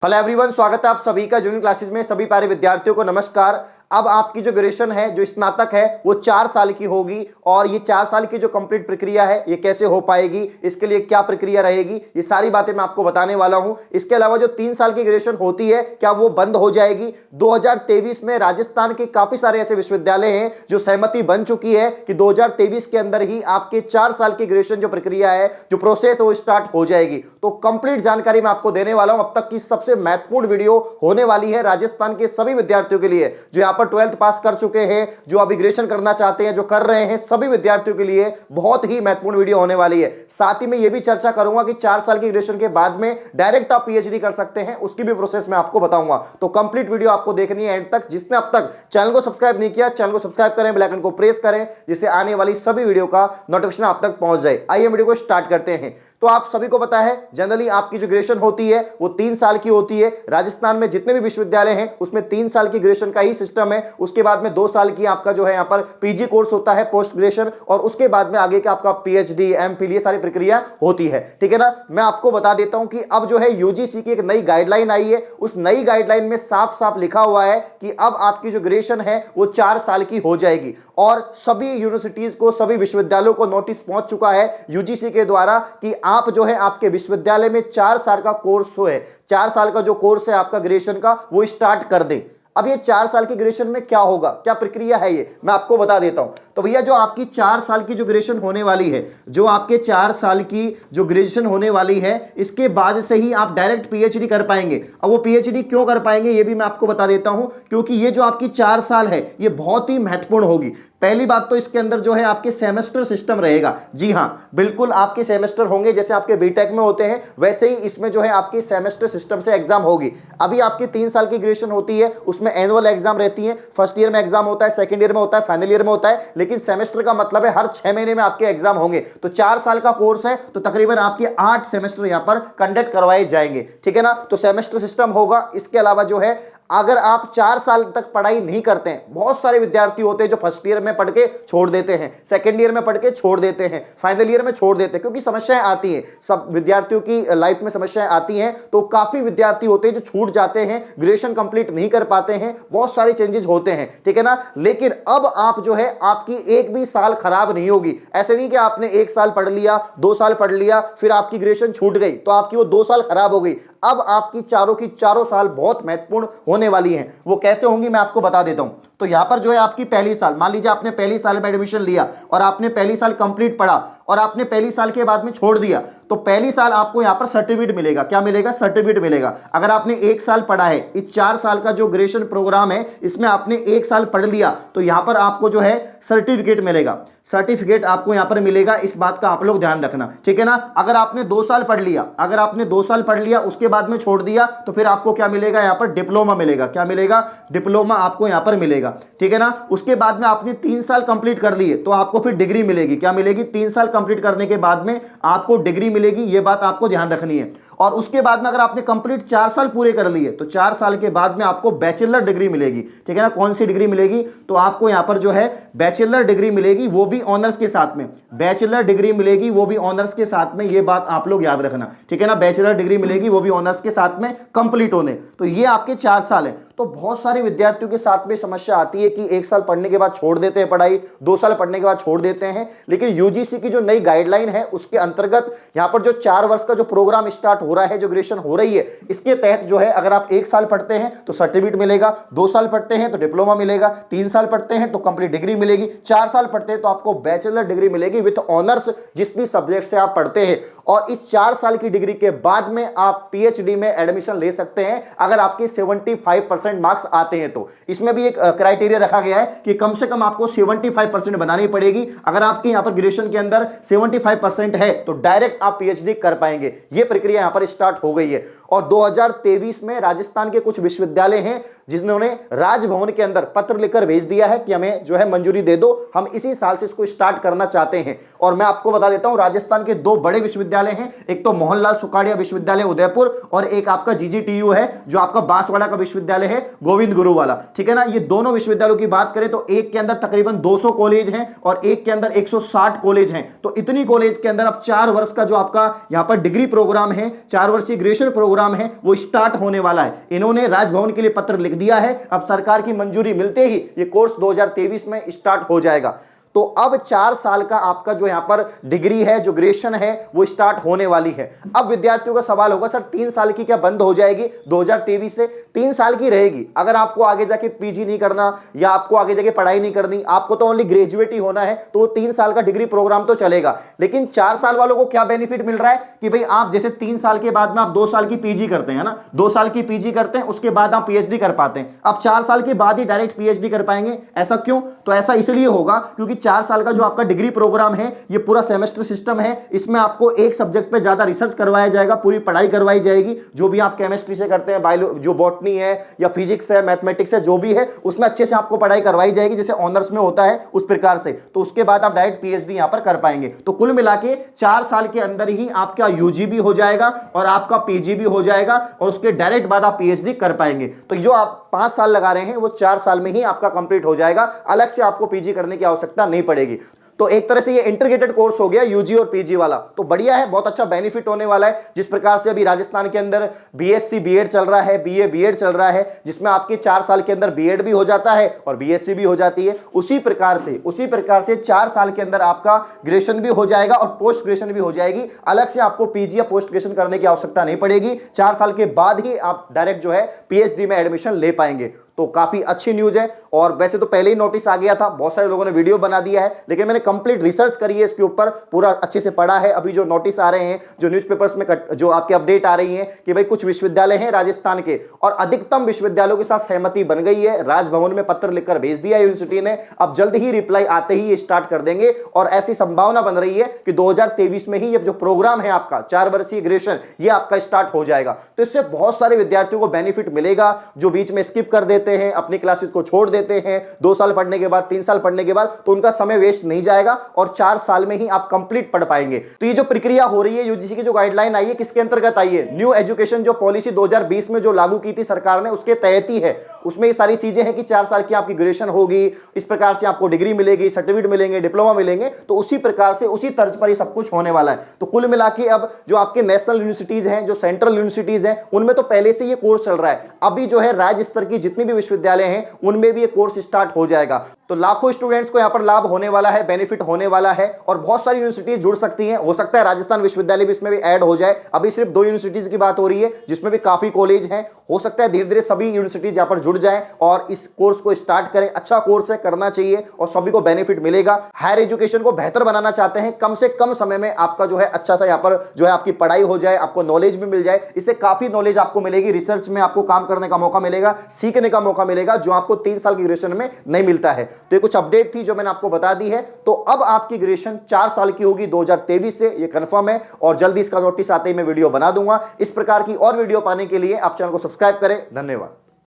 Hello everyone, स्वागत है आप सभी का जूनियर क्लासेस में। सभी प्यारे विद्यार्थियों को नमस्कार। अब आपकी जो ग्रेजुएशन है, जो स्नातक है, वो 4 साल की होगी और ये 4 साल की जो कंप्लीट प्रक्रिया है, ये कैसे हो पाएगी, इसके लिए क्या प्रक्रिया रहेगी, ये सारी बातें मैं आपको बताने वाला हूं। इसके अलावा जो 3 साल की ग्रेजुएशन होती है, क्या वो बंद हो जाएगी? 2023 में राजस्थान के काफी सारे ऐसे विश्वविद्यालय हैं जो सहमति बन चुकी है कि 2023 के अंदर ही आपके 4 साल की ग्रेजुएशन जो प्रक्रिया है, जो प्रोसेस है, वो स्टार्ट हो जाएगी। तो कंप्लीट जानकारी मैं आपको देने वाला हूं। अब तक की सबसे महत्वपूर्ण वीडियो होने वाली है राजस्थान के सभी विद्यार्थियों के लिए जो यहां पर 12th पास कर चुके हैं, जो अभी ग्रेजुएशन करना चाहते हैं, जो कर रहे हैं, सभी विद्यार्थियों के लिए बहुत ही महत्वपूर्ण वीडियो होने वाली है। साथ ही में यह भी चर्चा करूंगा कि 4 साल की ग्रेजुएशन के बाद में डायरेक्ट आप पीएचडी कर सकते हैं, उसकी भी प्रोसेस मैं आपको बताऊंगा। तो कंप्लीट वीडियो आपको देखनी है एंड तक। जिसने अब तक चैनल को सब्सक्राइब नहीं किया, चैनल को सब्सक्राइब करें, बेल आइकन को प्रेस करें, जिससे आने वाली सभी वीडियो का नोटिफिकेशन आप तक पहुंच जाए। आइए वीडियो को स्टार्ट करते हैं। तो आप सभी को पता है, जनरली आपकी जो ग्रेजुएशन होती है वो 3 साल की होती है। राजस्थान में जितने भी विश्वविद्यालय हैं उसमें 3 साल की ग्रेजुएशन का ही सिस्टम है। उसके बाद में 2 साल की आपका जो है यहाँ पर पीजी कोर्स होता है, पोस्ट ग्रेजुएशन, और उसके बाद में आगे का आपका पीएचडी, एमफिल, ये सारी प्रक्रिया होती है। ठीक है ना। मैं आपको बता देता हूं कि अब जो है यूजीसी की एक नई गाइडलाइन आई है। उस नई गाइडलाइन में साफ साफ लिखा हुआ है कि अब आपकी जो ग्रेजुएशन है वो 4 साल की हो जाएगी और सभी यूनिवर्सिटीज को, सभी विश्वविद्यालयों को नोटिस पहुंच चुका है यूजीसी के द्वारा कि आप जो है आपके विश्वविद्यालय में 4 साल का कोर्स है, 4 साल का जो कोर्स है आपका ग्रेजुएशन का, वो स्टार्ट कर दें। अब ये 4 साल की ग्रेजुएशन में क्या होगा, क्या प्रक्रिया है, ये मैं आपको बता देता हूं। तो भैया जो आपकी 4 साल की जो ग्रेजुएशन होने वाली है, जो आपके 4 साल की जो ग्रेजुएशन होने वाली है, इसके बाद से ही आप डायरेक्ट पीएचडी कर पाएंगे। अब वो पीएचडी क्यों कर पाएंगे ये भी मैं आपको बता देता हूं, क्योंकि ये जो आपकी 4 साल है ये बहुत ही महत्वपूर्ण होगी। पहली बात तो इसके अंदर जो है आपके सेमेस्टर सिस्टम रहेगा। जी हां, बिल्कुल आपके सेमेस्टर होंगे, जैसे आपके बीटेक में होते हैं वैसे ही इसमें जो है आपकी सेमेस्टर सिस्टम से एग्जाम होगी। अभी आपकी 3 साल की ग्रेजुएशन होती है, उसमें एनुअल एग्जाम रहती है। फर्स्ट ईयर में एग्जाम होता है, सेकंड ईयर में होता है, फाइनल ईयर में होता है, लेकिन सेमेस्टर का मतलब है हर 6 महीने में आपके एग्जाम होंगे। तो 4 साल का कोर्स है तो तकरीबन आपके 8 सेमेस्टर यहां पर कंडक्ट करवाए जाएंगे। ठीक है ना। तो सेमेस्टर सिस्टम होगा। इसके अलावा जो है अगर आप 4 साल तक पढ़ाई नहीं करते हैं, बहुत सारे विद्यार्थी होते हैं जो फर्स्ट ईयर में पढ़ के छोड़ देते हैं, सेकंड ईयर में पढ़ के छोड़ देते हैं, फाइनल ईयर में छोड़ देते हैं, क्योंकि समस्याएं आती हैं। सब विद्यार्थियों की लाइफ में समस्याएं आती हैं, तो काफी विद्यार्थी होते हैं जो छूट जाते हैं, ग्रेजुएशन कंप्लीट नहीं कर पाते हैं, बहुत सारे चेंजेस होते हैं। ठीक है ना। लेकिन अब आप जो है आपकी एक भी साल खराब नहीं होगी। ऐसे नहीं कि आपने 1 साल पढ़ लिया, 2 साल पढ़ लिया, फिर आपकी ग्रेजुएशन छूट गई तो आपकी वो 2 साल खराब हो गई। अब आपकी चारों की चारों साल बहुत महत्वपूर्ण होने वाली हैं। वो कैसे होंगी मैं आपको बता देता हूं। तो यहां पर जो है आपकी पहली साल, मान लीजिए आपने पहली साल में एडमिशन लिया और आपने पहली साल कंप्लीट पढ़ा और आपने पहली साल के बाद में छोड़ दिया, तो पहली साल आपको यहां पर सर्टिफिकेट मिलेगा। क्या मिलेगा? सर्टिफिकेट मिलेगा। अगर आपने 1 साल पढ़ा है, इस 4 साल का जो ग्रेजुएशन प्रोग्राम है इसमें आपने 1 साल पढ़ लिया, तो यहां पर आपको जो है सर्टिफिकेट मिलेगा। सर्टिफिकेट आपको यहां पर मिलेगा, इस बात का आप लोग ध्यान रखना। ठीक है ना। अगर आपने 2 साल पढ़ लिया, अगर आपने 2 साल पढ़ लिया उसके बाद में छोड़ दिया, तो फिर आपको क्या मिलेगा? यहां पर डिप्लोमा मिलेगा। क्या मिलेगा? डिप्लोमा आपको यहां पर मिलेगा। ठीक है ना। उसके बाद में आपने 3 साल कंप्लीट कर लिए तो आपको फिर डिग्री मिलेगी। क्या मिलेगी? 3 साल कंप्लीट करने के बाद में आपको डिग्री मिलेगी। यह बात आपको ध्यान रखनी है। और उसके बाद में अगर आपने कंप्लीट 4 साल पूरे कर लिए तो 4 साल के बाद में आपको बैचलर डिग्री मिलेगी। ठीक है ना। कौन सी डिग्री मिलेगी? तो आपको यहां पर जो है बैचलर डिग्री मिलेगी, वो भी ऑनर्स के साथ में। बैचलर डिग्री मिलेगी वो भी ऑनर्स के साथ में, ये बात आप लोग याद रखना। ठीक है ना। बैचलर डिग्री मिलेगी वो भी ऑनर्स के साथ में कंप्लीट होने। तो ये आपके 4 साल है। तो बहुत सारे विद्यार्थियों के साथ में समस्या आती है कि 1 साल पढ़ने के बाद छोड़ देते हैं पढ़ाई, 2 साल पढ़ने के बाद छोड़ देते हैं। लेकिन यूजीसी की जो नई गाइडलाइन है उसके अंतर्गत यहां पर जो 4 वर्ष का जो प्रोग्राम स्टार्ट हो रहा है, जो ग्रेजुएशन हो रही है, इसके तहत जो है अगर आप 1 साल पढ़ते हैं तो सर्टिफिकेट मिलेगा, 2 साल पढ़ते हैं तो डिप्लोमा मिलेगा, 3 साल पढ़ते हैं तो कंप्लीट डिग्री मिलेगी, 4 साल पढ़ते हैं तो आपको बैचलर डिग्री मिलेगी विद ऑनर्स, जिस भी सब्जेक्ट से आप पढ़ते हैं। और इस 4 साल की डिग्री के बाद में आप पीएचडी में एडमिशन ले सकते हैं अगर आपके 75% मार्क्स आते हैं। तो इसमें भी एक क्राइटेरिया रखा गया है कि कम से कम आपको 75% बनानी पड़ेगी। अगर आपके यहां पर ग्रेजुएशन के अंदर 75% है तो डायरेक्ट आप पीएचडी कर पाएंगे। यह प्रक्रिया यहां पर स्टार्ट हो गई है। और 2023 में राजस्थान के कुछ विश्वविद्यालय हैं जिन्होंने राजभवन के अंदर पत्र लिखकर भेज दिया है कि हमें जो है मंजूरी दे दो, हम इसी साल से इसको स्टार्ट करना चाहते हैं। और मैं आपको बता देता हूं, राजस्थान के दो बड़े विश्वविद्यालय हैं, एक तो मोहनलाल सुखाड़िया विश्वविद्यालय उदयपुर और एक आपका जीजीटीयू है जो आपका बांसवाड़ा का विश्वविद्यालय है, गोविंद गुरु वाला, ठीक है ना। ये दोनों विश्वविद्यालयों की बात करें तो एक के अंदर तकरीबन 200 कॉलेज हैं और एक के अंदर 160 कॉलेज हैं। तो इतनी कॉलेज के अंदर अब 4 वर्ष का जो आपका यहां पर डिग्री प्रोग्राम है, 4 वर्षीय ग्रेजुएशन प्रोग्राम है, वो स्टार्ट होने वाला है। इन्होंने राजभवन के लिए पत्र लिख दिया है, अब सरकार की मंजूरी मिलते ही ये कोर्स 2023 में स्टार्ट हो जाएगा। तो अब 4 साल का आपका जो यहां पर डिग्री है, जो ग्रेजुएशन है, वो स्टार्ट होने वाली है। अब विद्यार्थियों का सवाल होगा, सर 3 साल की क्या बंद हो जाएगी 2023 से? 3 साल की रहेगी। अगर आपको आगे जाके पीजी नहीं करना या आपको आगे जाके पढ़ाई नहीं करनी, आपको तो ओनली ग्रेजुएट ही होना है, तो वो 3 साल का डिग्री प्रोग्राम तो चलेगा। लेकिन 4 साल वालों को क्या बेनिफिट मिल रहा है कि भाई आप जैसे 3 साल के बाद में आप 2 साल की पीजी करते हैं ना, 2 साल की पीजी करते हैं, उसके बाद आप पीएचडी कर पाते हैं। अब 4 साल के बाद ही डायरेक्ट पीएचडी कर पाएंगे। ऐसा क्यों? तो ऐसा इसलिए होगा क्योंकि 4 साल का जो आपका डिग्री प्रोग्राम है, ये पूरा सेमेस्टर सिस्टम है। इसमें आपको एक सब्जेक्ट पे ज्यादा रिसर्च करवाया जाएगा, पूरी पढ़ाई करवाई जाएगी। जो भी आप केमिस्ट्री से करते हैं, बायो जो बॉटनी है या फिजिक्स है, मैथमेटिक्स है, जो भी है उसमें अच्छे से आपको पढ़ाई करवाई जाएगी, जैसे ऑनर्स में होता है उस प्रकार से। तो उसके बाद आप डायरेक्ट पीएचडी यहां पर कर पाएंगे। तो कुल मिला के 4 साल के अंदर ही आपका यूजी भी हो जाएगा और आपका पीजी भी हो जाएगा और उसके डायरेक्ट बाद आप पीएचडी कर पाएंगे। तो जो आप 5 साल लगा रहे हैं वो 4 साल में ही आपका कंप्लीट हो जाएगा, अलग से आपको पीजी करने की आवश्यकता नहीं पड़ेगी। तो एक तरह से ये इंटीग्रेटेड कोर्स हो गया यूजी और पीजी वाला, तो बढ़िया है, बहुत अच्छा बेनिफिट होने वाला है। जिस प्रकार से अभी राजस्थान के अंदर बीएससी बीएड चल रहा है, बीए बीएड चल रहा है, जिसमें आपके 4 साल के अंदर बीएड भी हो जाता है और बीएससी भी हो जाती है, उसी प्रकार से 4 साल के अंदर आपका ग्रेजुएशन भी हो जाएगा और पोस्ट ग्रेजुएशन भी हो जाएगी। अलग से आपको पीजी या पोस्ट ग्रेजुएशन करने की आवश्यकता नहीं पड़ेगी। 4 साल के बाद ही आप डायरेक्ट जो है पीएचडी में एडमिशन ले पाएंगे। तो काफी अच्छी न्यूज है। और वैसे तो पहले ही नोटिस आ गया था, बहुत सारे लोगों ने वीडियो बना दिया है, लेकिन मैंने कंप्लीट रिसर्च करी है इसके ऊपर, पूरा अच्छे से पढ़ा है। अभी जो नोटिस आ रहे हैं, जो न्यूज़पेपर्स में जो आपके अपडेट आ रही है कि भाई कुछ विश्वविद्यालय हैं राजस्थान के और अधिकतम विश्वविद्यालयों के साथ सहमति बन गई है, राजभवन में पत्र लिखकर भेज दिया यूनिवर्सिटी ने। अब जल्द ही रिप्लाई आते ही ये स्टार्ट कर देंगे और ऐसी संभावना बन रही है कि 2023 में ही ये जो प्रोग्राम है आपका 4 वर्षीय ग्रेजुएशन, ये आपका स्टार्ट हो जाएगा। तो इससे बहुत सारे विद्यार्थियों को बेनिफिट मिलेगा जो बीच में स्किप कर देते हैं, अपनी क्लासेस को छोड़ देते हैं, 2 साल पढ़ने के बाद, 3 साल पढ़ने के बाद, तो उनका समय वेस्ट नहीं जाएगा और 4 साल में ही आप कंप्लीट पढ़ पाएंगे। तो ये जो प्रक्रिया हो रही है, यूजीसी की जो गाइडलाइन आई है, किसके अंतर्गत आई है? न्यू एजुकेशन जो पॉलिसी 2020 में जो लागू की थी सरकार ने, उसके तहत ही है। उसमें ये सारी चीजें हैं कि 4 साल की आपकी ग्रेजुएशन होगी, इस प्रकार से आपको डिग्री मिलेगी, सर्टिफिकेट मिलेंगे, डिप्लोमा मिलेंगे। तो उसी प्रकार से, उसी तर्ज पर ये सब कुछ होने वाला है। तो कुल मिला के अब जो आपके नेशनल यूनिवर्सिटीज हैं, जो सेंट्रल यूनिवर्सिटीज हैं, उनमें तो पहले से ये कोर्स चल रहा है। अभी जो है राज्य स्तर की जितनी भी विश्वविद्यालय हैं, उनमें भी ये कोर्स स्टार्ट हो जाएगा। तो लाखों स्टूडेंट्स को यहां पर लाभ होने वाला है, बेनिफिट होने वाला है और बहुत सारी यूनिवर्सिटीज जुड़ सकती हैं। हो सकता है राजस्थान विश्वविद्यालय भी इसमें भी ऐड हो जाए। अभी सिर्फ 2 यूनिवर्सिटीज की बात हो रही है जिसमें भी काफी कॉलेज हैं। हो सकता है धीरे धीरे सभी यूनिवर्सिटीज यहां पर जुड़ जाएं और इस कोर्स को स्टार्ट करें। अच्छा कोर्स है, करना चाहिए और सभी को बेनिफिट मिलेगा। हायर एजुकेशन को बेहतर बनाना चाहते हैं, कम से कम समय में आपका जो है अच्छा सा यहां पर जो है आपकी पढ़ाई हो जाए, आपको नॉलेज भी मिल जाए। इससे काफी नॉलेज आपको मिलेगी, रिसर्च में आपको काम करने का मौका मिलेगा, सीखने का मौका मिलेगा, जो आपको 3 साल की ग्रेजुएशन में नहीं मिलता है। तो ये कुछ अपडेट थी जो मैंने आपको बता दी है। तो अब आपकी ग्रेजुएशन 4 साल की होगी 2023 से, ये कंफर्म है और जल्दी इसका नोटिस आते ही मैं वीडियो बना दूंगा। इस प्रकार की और वीडियो पाने के लिए आप चैनल को सब्सक्राइब करें। धन्यवाद।